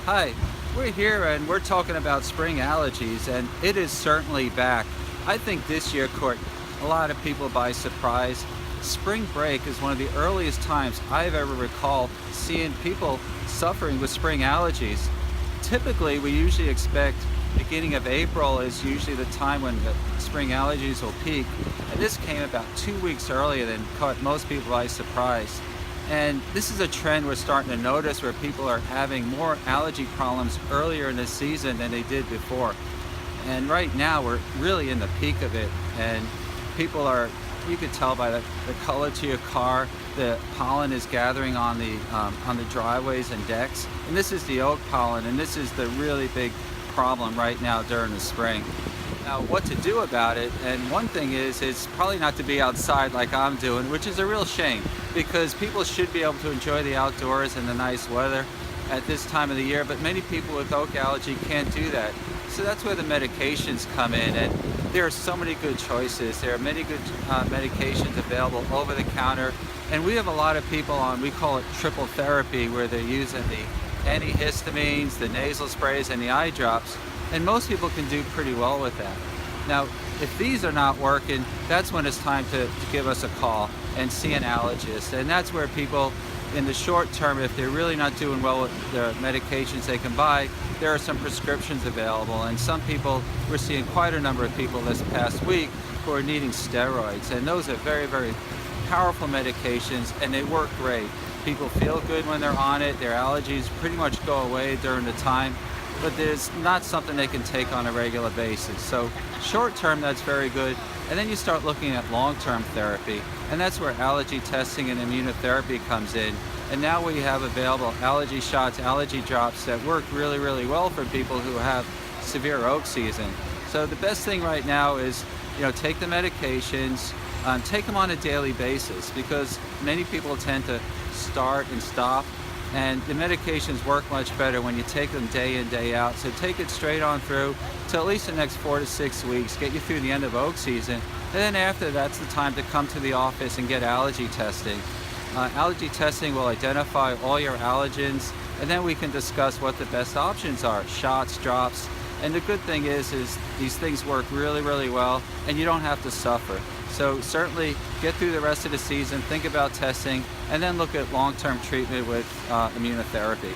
Hi, we're here and we're talking about spring allergies, and it is certainly back. I think this year caught a lot of people by surprise. Spring break is one of the earliest times I've ever recalled seeing people suffering with spring allergies. Typically, we usually expect beginning of April is usually the time when the spring allergies will peak, and this came about 2 weeks earlier than caught most people by surprise. And this is a trend we're starting to notice where people are having more allergy problems earlier in the season than they did before. And right now we're really in the peak of it. And people are, you could tell by the color to your car, the pollen is gathering on the driveways and decks. And this is the oak pollen, and this is the really big problem right now during the spring. Now, what to do about it, and one thing is probably not to be outside like I'm doing, which is a real shame because people should be able to enjoy the outdoors and the nice weather at this time of the year, but many people with oak allergy can't do that. So that's where the medications come in, and there are so many good choices. There are many good medications available over the counter, and we have a lot of people on, we call it triple therapy, where they're using the antihistamines, the nasal sprays, and the eye drops. And most people can do pretty well with that. Now, if these are not working, that's when it's time to give us a call and see an allergist. And that's where people, in the short term, if they're really not doing well with the medications they can buy, there are some prescriptions available. And some people, we're seeing quite a number of people this past week who are needing steroids. And those are very, very powerful medications, and they work great. People feel good when they're on it. Their allergies pretty much go away during the time, but there's not something they can take on a regular basis. So short term, that's very good. And then you start looking at long-term therapy, and that's where allergy testing and immunotherapy comes in. And now we have available allergy shots, allergy drops that work really, really well for people who have severe oak season. So the best thing right now is, take the medications, take them on a daily basis, because many people tend to start and stop. And the medications work much better when you take them day in, day out. So take it straight on through to at least the next 4 to 6 weeks, get you through the end of oak season. And then after, that's the time to come to the office and get allergy testing. Allergy testing will identify all your allergens, and then we can discuss what the best options are, shots, drops. And the good thing is these things work really, really well, and you don't have to suffer. So certainly get through the rest of the season, think about testing, and then look at long-term treatment with immunotherapy.